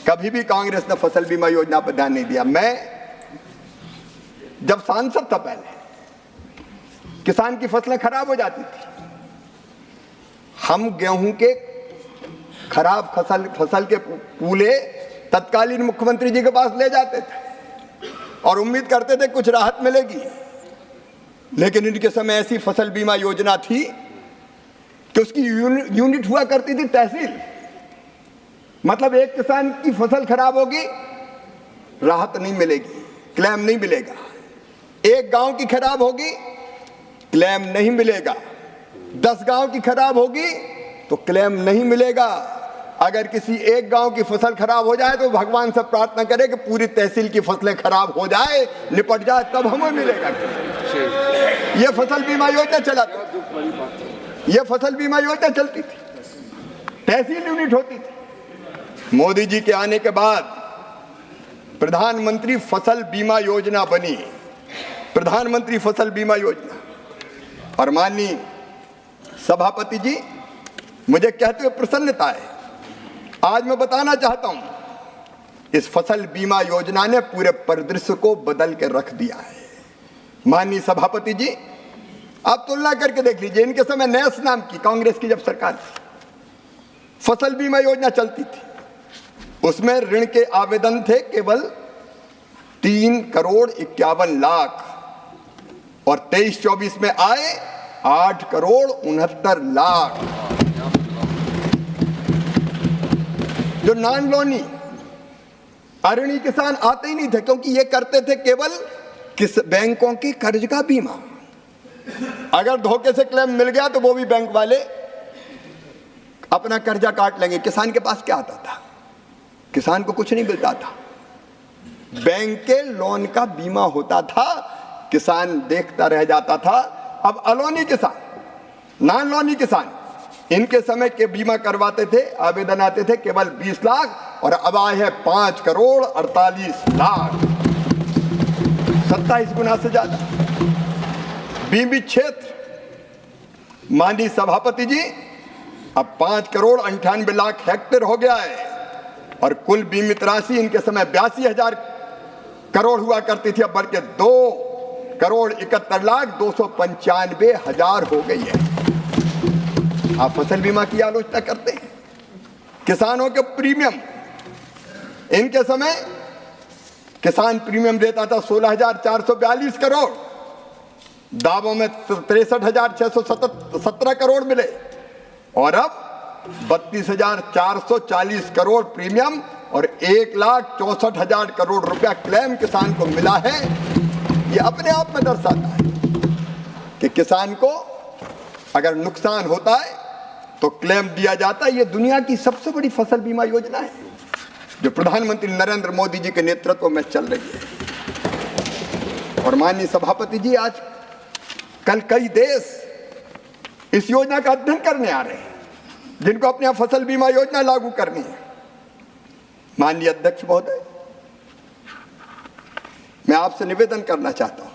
कभी भी कांग्रेस ने फसल बीमा योजना पर ध्यान नहीं दिया। मैं जब सांसद था पहले, किसान की फसलें खराब हो जाती थी, हम गेहूं के खराब फसल के पूले तत्कालीन मुख्यमंत्री जी के पास ले जाते थे और उम्मीद करते थे कुछ राहत मिलेगी। लेकिन इनके समय ऐसी फसल बीमा योजना थी कि उसकी यूनिट हुआ करती थी तहसील। मतलब एक किसान की फसल खराब होगी, राहत नहीं मिलेगी, क्लेम नहीं मिलेगा। एक गांव की खराब होगी, क्लेम नहीं मिलेगा। 10 गांव की खराब होगी तो क्लेम नहीं मिलेगा। अगर किसी एक गांव की फसल खराब हो जाए तो भगवान से प्रार्थना करे कि पूरी तहसील की फसलें खराब हो जाए, निपट जाए, तब हमें मिलेगा। ये फसल बीमा योजना चला था, ये फसल बीमा योजना चलती थी, तहसील यूनिट होती थी। मोदी जी के आने के बाद प्रधानमंत्री फसल बीमा योजना बनी, प्रधानमंत्री फसल बीमा योजना। और माननीय सभापति जी, मुझे कहते हुए प्रसन्नता है, आज मैं बताना चाहता हूं, इस फसल बीमा योजना ने पूरे परिदृश्य को बदल के रख दिया है। माननीय सभापति जी, आप तुलना करके देख लीजिए, इनके समय नैस नाम की कांग्रेस की जब सरकार थी, फसल बीमा योजना चलती थी, उसमें ऋण के आवेदन थे केवल 3,51,00,000 और 23-24 में आए 8,69,00,000। जो नॉन लोनी अऋणी किसान आते ही नहीं थे, क्योंकि ये करते थे केवल किस बैंकों के कर्ज का बीमा। अगर धोखे से क्लेम मिल गया तो वो भी बैंक वाले अपना कर्जा काट लेंगे। किसान के पास क्या आता था? किसान को कुछ नहीं मिलता था, बैंक के लोन का बीमा होता था, किसान देखता रह जाता था। अब अलोनी किसान, नॉन लोनी किसान, इनके समय के बीमा करवाते थे, आवेदन आते थे केवल 20 लाख और अब आए हैं 5,48,00,000, 27 गुना से ज्यादा। बीमित क्षेत्र, माननीय सभापति जी, अब 5,98,00,000 हेक्टेयर हो गया है और कुल बीमित राशि इनके समय 82,000 करोड़ हुआ करती थी, अब बढ़ के 2,71,295,000 हो गई है। आप फसल बीमा की आलोचना करते हैं। किसानों के प्रीमियम, इनके समय किसान प्रीमियम देता था 16,442 करोड़, दावों में 63,617 करोड़ मिले और अब 32,440 करोड़ प्रीमियम और 1,64,000 करोड़ रुपया क्लेम किसान को मिला है। ये अपने आप में दर्शाता है कि किसान को अगर नुकसान होता है तो क्लेम दिया जाता है। ये दुनिया की सबसे बड़ी फसल बीमा योजना है जो प्रधानमंत्री नरेंद्र मोदी जी के नेतृत्व में चल रही है। और माननीय सभापति जी, आज कल कई देश इस योजना का अध्ययन करने आ रहे हैं, जिनको अपने यहाँ फसल बीमा योजना लागू करनी है। माननीय अध्यक्ष महोदय, मैं आपसे निवेदन करना चाहता हूं,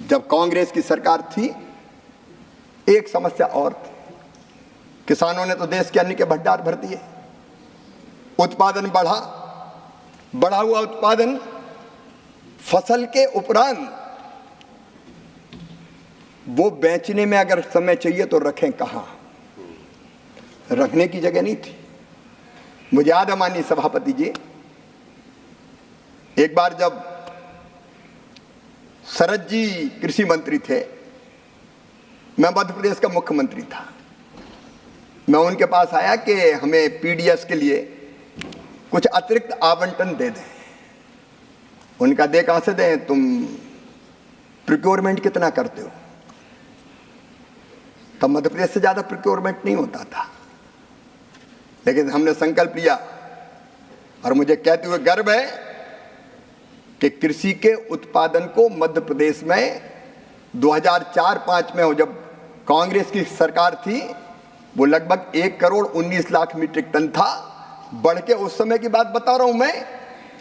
जब कांग्रेस की सरकार थी एक समस्या और थी, किसानों ने तो देश के अन्न के भंडार भर दिए, उत्पादन बढ़ा हुआ उत्पादन फसल के उपरांत वो बेचने में अगर समय चाहिए तो रखें कहां? रखने की जगह नहीं थी। मुझे याद है माननीय सभापति जी, एक बार जब शरद जी कृषि मंत्री थे, मैं मध्य प्रदेश का मुख्यमंत्री था, मैं उनके पास आया कि हमें पीडीएस के लिए कुछ अतिरिक्त आवंटन दे दें। उनका दे कहां से दें, तुम प्रोक्योरमेंट कितना करते हो? तब मध्य प्रदेश से ज्यादा प्रोक्योरमेंट नहीं होता था, लेकिन हमने संकल्प लिया और मुझे कहते हुए गर्व है कि कृषि के उत्पादन को मध्य प्रदेश में 2004-05 में, जब कांग्रेस की सरकार थी, वो लगभग 1,19,00,000 मीट्रिक टन था, बढ़ के उस समय की बात बता रहा हूं मैं,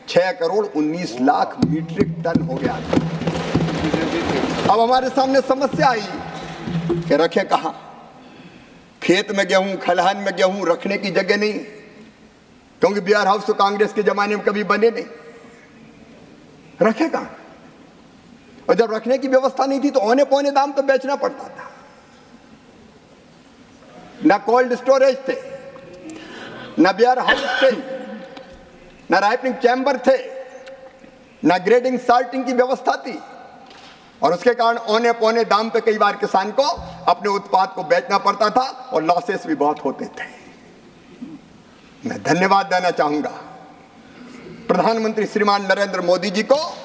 6,19,00,000 मीट्रिक टन हो गया था। अब हमारे सामने समस्या आई कि रखे कहां? खेत में गेहूं, खलिहान में गेहूं रखने की जगह नहीं, क्योंकि वेयर हाउस तो कांग्रेस के जमाने में कभी बने नहीं, रखे कहां? और जब रखने की व्यवस्था नहीं थी तो औने पौने दाम पे बेचना पड़ता था। ना कोल्ड स्टोरेज थे, ना वेयर हाउस थे, ना राइपनिंग चैम्बर थे, ना ग्रेडिंग सॉर्टिंग की व्यवस्था थी, और उसके कारण औने पौने दाम पे कई बार किसान को अपने उत्पाद को बेचना पड़ता था और लॉसेस भी बहुत होते थे। मैं धन्यवाद देना चाहूंगा प्रधानमंत्री श्रीमान नरेंद्र मोदी जी को,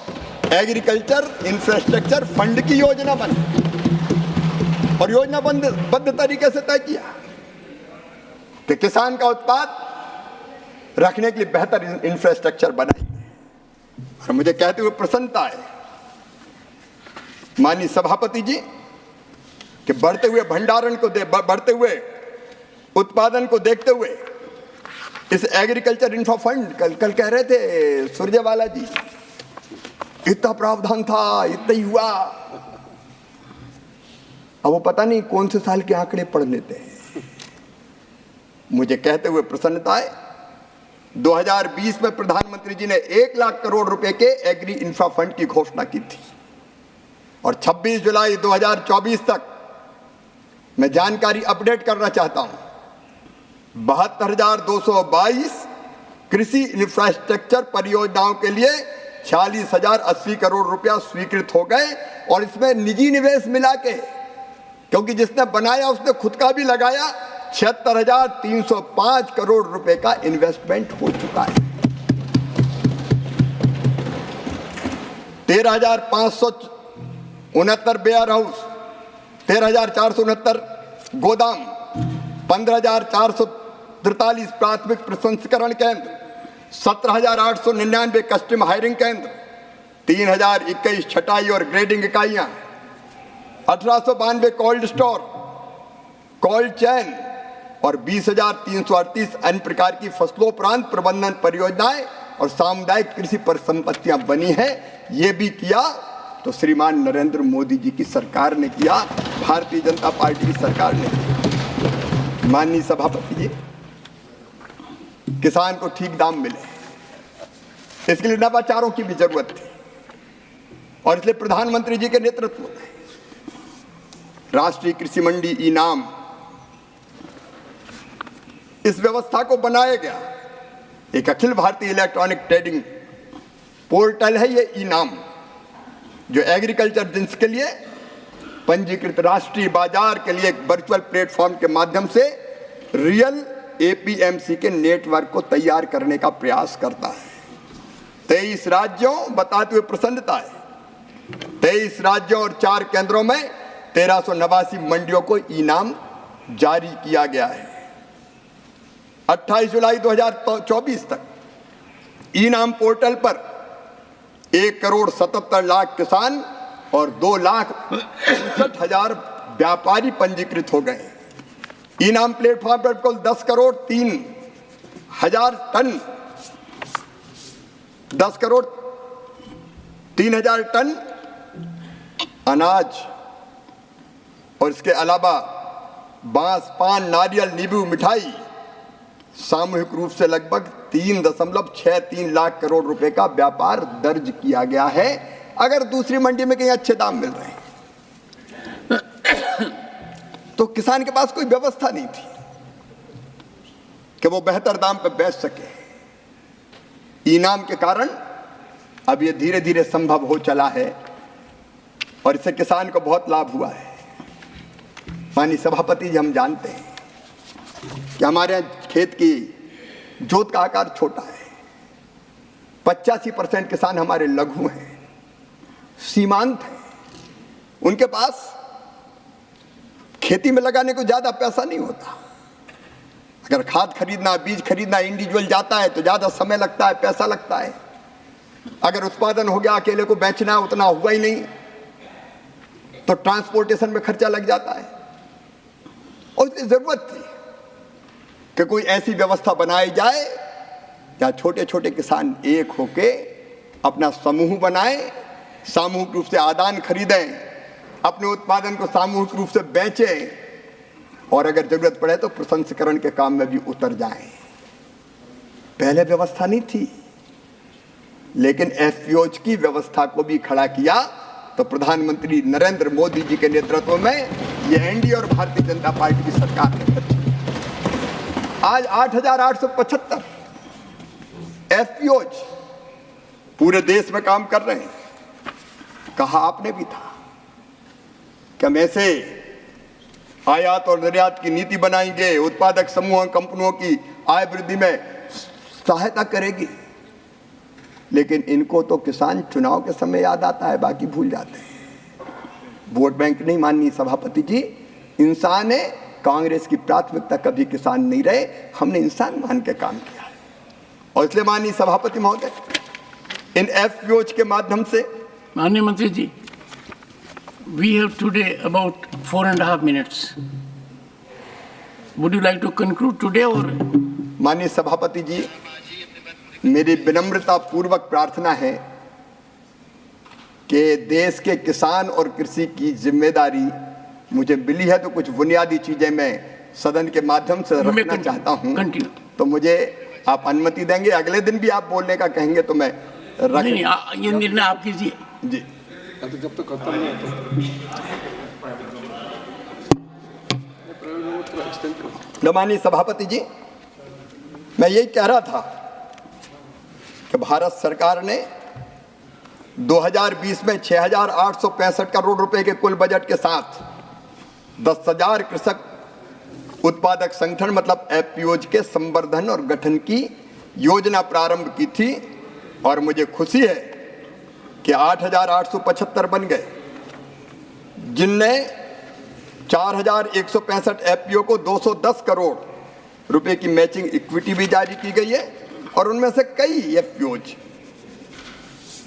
एग्रीकल्चर इंफ्रास्ट्रक्चर फंड की योजना बनी और योजनाबद्ध तरीके से तय किया कि किसान का उत्पाद रखने के लिए बेहतर इंफ्रास्ट्रक्चर बनाएंगे। और मुझे कहते हुए प्रसन्नता है माननीय सभापति जी कि बढ़ते हुए भंडारण को बढ़ते हुए उत्पादन को देखते हुए इस एग्रीकल्चर इंफ्रा फंड, कल कह रहे थे सुरजेवाला जी, इतना प्रावधान था, इतना ही हुआ। अब वो पता नहीं कौन से साल के आंकड़े पढ़ लेते हैं। मुझे कहते हुए प्रसन्नता है 2020 में प्रधानमंत्री जी ने 1 लाख करोड़ रुपए के एग्री इंफ्रा फंड की घोषणा की थी और 26 जुलाई 2024 तक मैं जानकारी अपडेट करना चाहता हूं, 72,222 कृषि इंफ्रास्ट्रक्चर परियोजनाओं के लिए 46,080 करोड़ रुपया स्वीकृत हो गए। और इसमें निजी निवेश मिला के, क्योंकि जिसने बनाया उसने खुद का भी लगाया, 76,305 करोड़ रुपए का इन्वेस्टमेंट हो चुका है। 13,569 वेयर हाउस, 13,469 गोदाम, 15,443 प्राथमिक प्रसंस्करण केंद्र, 17,899 कस्टम हायरिंग केंद्र, 3,021 छटाई और ग्रेडिंग इकाइयां, 1,892 कोल्ड स्टोर, कोल्ड चैन और 20,338 अन्य प्रकार की फसलोपरांत प्रबंधन परियोजनाएं और सामुदायिक कृषि परिसंपत्तियां बनी हैं। ये भी किया तो श्रीमान नरेंद्र मोदी जी की सरकार ने किया, भारतीय जनता पार्टी की सरकार ने किया। माननीय सभापति जी, किसान को ठीक दाम मिले, इसके लिए नवाचारों की भी जरूरत थी और इसलिए प्रधानमंत्री जी के नेतृत्व में राष्ट्रीय कृषि मंडी इनाम, इस व्यवस्था को बनाया गया। एक Akhil Bharatiya electronic trading portal है ये इनाम, जो एग्रीकल्चर जिन्स के लिए पंजीकृत राष्ट्रीय बाजार के लिए एक वर्चुअल प्लेटफॉर्म के माध्यम से रियल एपीएमसी के नेटवर्क को तैयार करने का प्रयास करता है। 23 राज्यों, बताते हुए प्रसन्नता है, 23 राज्यों और 4 केंद्रों में 1389 मंडियों को इनाम जारी किया गया है। 28 जुलाई 2024 तक इनाम पोर्टल पर 1,77,00,000 किसान और 2,59,000 व्यापारी पंजीकृत हो गए। इनाम प्लेटफॉर्म पर कुल 10,03,000 टन 10,03,000 टन अनाज और इसके अलावा बांस, पान, नारियल, नींबू, मिठाई सामूहिक रूप से लगभग 3.63 लाख करोड़ रुपए का व्यापार दर्ज किया गया है। अगर दूसरी मंडी में कहीं अच्छे दाम मिल रहे हैं तो किसान के पास कोई व्यवस्था नहीं थी कि वो बेहतर दाम पर बेच सके। इनाम के कारण अब ये धीरे धीरे संभव हो चला है और इससे किसान को बहुत लाभ हुआ है। माननीय सभापति जी, हम जानते हैं कि हमारे यहाँ खेत की जोत का आकार छोटा है। 85% किसान हमारे लघु हैं, सीमांत हैं। उनके पास खेती में लगाने को ज्यादा पैसा नहीं होता। अगर खाद खरीदना, बीज खरीदना इंडिविजुअल जाता है तो ज्यादा समय लगता है, पैसा लगता है। अगर उत्पादन हो गया, अकेले को बेचना उतना हुआ ही नहीं तो ट्रांसपोर्टेशन में खर्चा लग जाता है। और इसलिए जरूरत थी कि कोई ऐसी व्यवस्था बनाई जाए जहाँ छोटे छोटे किसान एक होके अपना समूह बनाएं, सामूहिक रूप से आदान खरीदें, अपने उत्पादन को सामूहिक रूप से बेचें और अगर जरूरत पड़े तो प्रसंस्करण के काम में भी उतर जाएं। पहले व्यवस्था नहीं थी, लेकिन एफपीओज की व्यवस्था को भी खड़ा किया तो प्रधानमंत्री नरेंद्र मोदी जी के नेतृत्व में ये एनडीए और भारतीय जनता पार्टी की सरकार ने बची। आज 8,875 एफपीओज पूरे देश में काम कर रहे हैं। कहा आपने भी था कि हम ऐसे आयात और निर्यात की नीति बनाएंगे, उत्पादक समूह कंपनियों की आय वृद्धि में सहायता करेगी। लेकिन इनको तो किसान चुनाव के समय याद आता है, बाकी भूल जाते हैं। वोट बैंक नहीं माननीय सभापति जी, इंसान है। कांग्रेस की प्राथमिकता कभी किसान नहीं रहे, हमने इंसान मान के काम किया है। और इसलिए माननीय सभापति महोदय, इन एफपीओज के माध्यम से माननीय मंत्री जी, we have today about 4.5 minutes. Would you like to conclude today or? माननीय सभापति जी, मेरी विनम्रता पूर्वक प्रार्थना है कि देश के किसान और कृषि की जिम्मेदारी मुझे मिली है, तो कुछ बुनियादी चीजें मैं सदन के माध्यम से रखना चाहता हूं। तो मुझे आप अनुमति देंगे? अगले दिन भी आप बोलने का कहेंगे तो मैं रख नहीं, ये निर्णय आप कीजिए जी। जब तक खत्म नहीं होता माननीय सभापति जी, मैं यही कह रहा था कि भारत सरकार ने 2020 में 6,865 करोड़ रुपए के कुल बजट के साथ 10,000 कृषक उत्पादक संगठन मतलब एफपीओज के संवर्धन और गठन की योजना प्रारंभ की थी। और मुझे खुशी है कि 8,875 बन गए, जिनने 4,165 एफपीओ को 210 करोड़ रुपए की मैचिंग इक्विटी भी जारी की गई है। और उनमें से कई एफपीओज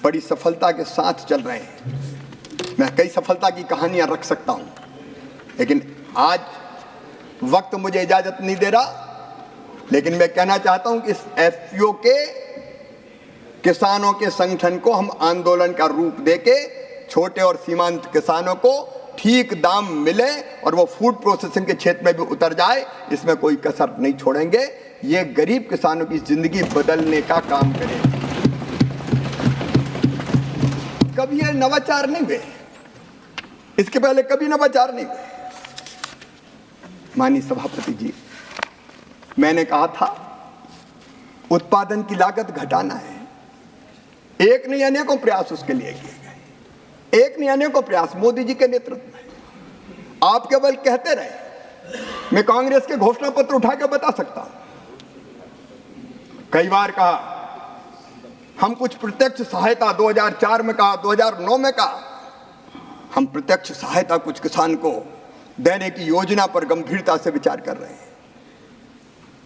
बड़ी सफलता के साथ चल रहे हैं। मैं कई सफलता की कहानियां रख सकता हूं, लेकिन आज वक्त मुझे इजाजत नहीं दे रहा। लेकिन मैं कहना चाहता हूं कि इस एफपीओ के किसानों के संगठन को हम आंदोलन का रूप देके छोटे और सीमांत किसानों को ठीक दाम मिले और वो फूड प्रोसेसिंग के क्षेत्र में भी उतर जाए, इसमें कोई कसर नहीं छोड़ेंगे। ये गरीब किसानों की जिंदगी बदलने का काम करेगा। कभी ये नवाचार नहीं हुए, इसके पहले कभी नवाचार नहीं हुए। माननीय सभापति जी, मैंने कहा था उत्पादन की लागत घटाना है। एक नहीं अनेकों प्रयास उसके लिए किए गए, एक नहीं अनेकों प्रयास मोदी जी के नेतृत्व में। आप केवल कहते रहे, मैं कांग्रेस के घोषणा पत्र उठा के बता सकता हूं। कई बार कहा हम कुछ प्रत्यक्ष सहायता 2004 में कहा, 2009 में कहा हम प्रत्यक्ष सहायता कुछ किसान को देने की योजना पर गंभीरता से विचार कर रहे हैं।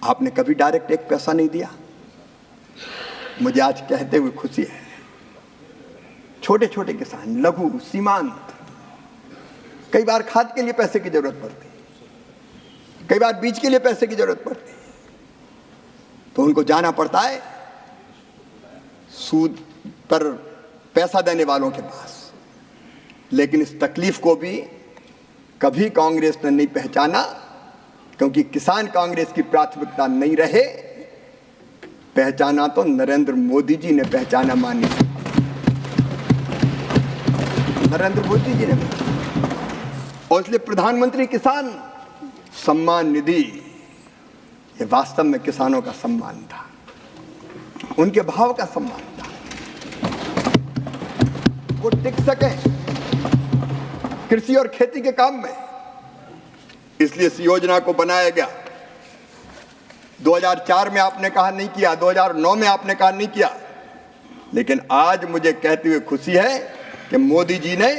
आपने कभी डायरेक्ट एक पैसा नहीं दिया। मुझे आज कहते हुए खुशी है, छोटे छोटे किसान, लघु सीमांत, कई बार खाद के लिए पैसे की जरूरत पड़ती, कई बार बीज के लिए पैसे की जरूरत पड़ती, तो उनको जाना पड़ता है सूद पर पैसा देने वालों के पास। लेकिन इस तकलीफ को भी कभी कांग्रेस ने नहीं पहचाना, क्योंकि किसान कांग्रेस की प्राथमिकता नहीं रहे। पहचाना तो नरेंद्र मोदी जी ने पहचाना, मानिए नरेंद्र मोदी जी ने। और इसलिए प्रधानमंत्री किसान सम्मान निधि ये वास्तव में किसानों का सम्मान था, उनके भाव का सम्मान था। वो टिक सके कृषि और खेती के काम में, इसलिए इस योजना को बनाया गया। 2004 में आपने कहा नहीं किया, 2009 में आपने कहा नहीं किया, लेकिन आज मुझे कहते हुए खुशी है कि मोदी जी ने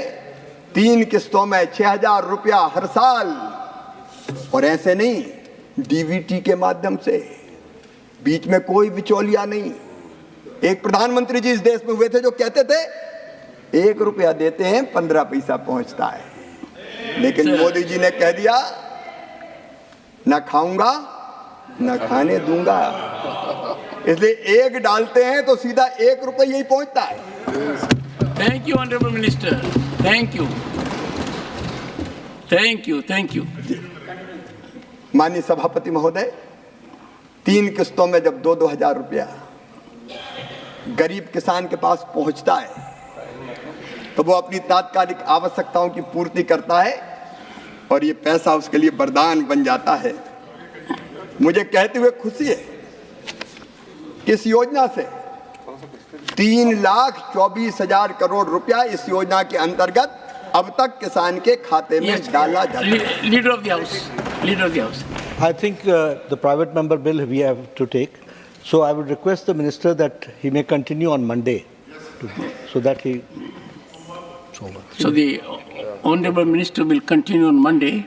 3 किस्तों में 6,000 रुपया हर साल, और ऐसे नहीं डीबीटी के माध्यम से, बीच में कोई बिचौलिया नहीं। एक प्रधानमंत्री जी इस देश में हुए थे जो कहते थे 1 रुपया देते हैं 15 पैसा पहुंचता है, लेकिन मोदी जी ने कह दिया ना खाऊंगा ना खाने दूंगा। इसलिए एक डालते हैं तो सीधा 1 रुपया ही पहुंचता है। Thank you honourable minister, thank you, thank you, thank you. माननीय सभापति महोदय, 3 किस्तों में जब 2-2 हजार रुपया गरीब किसान के पास पहुंचता है तो वो अपनी तात्कालिक आवश्यकताओं की पूर्ति करता है और ये पैसा उसके लिए वरदान बन जाता है। मुझे कहते हुए खुशी है कि इस योजना से 3,24,000 करोड़ रुपया इस योजना के अंतर्गत अब तक किसान के खाते में डाला जाता है। Leader of the house. I think the private member bill we have to take. So I would request the minister that he may continue on Monday, so that he. So the honorable minister will continue on Monday.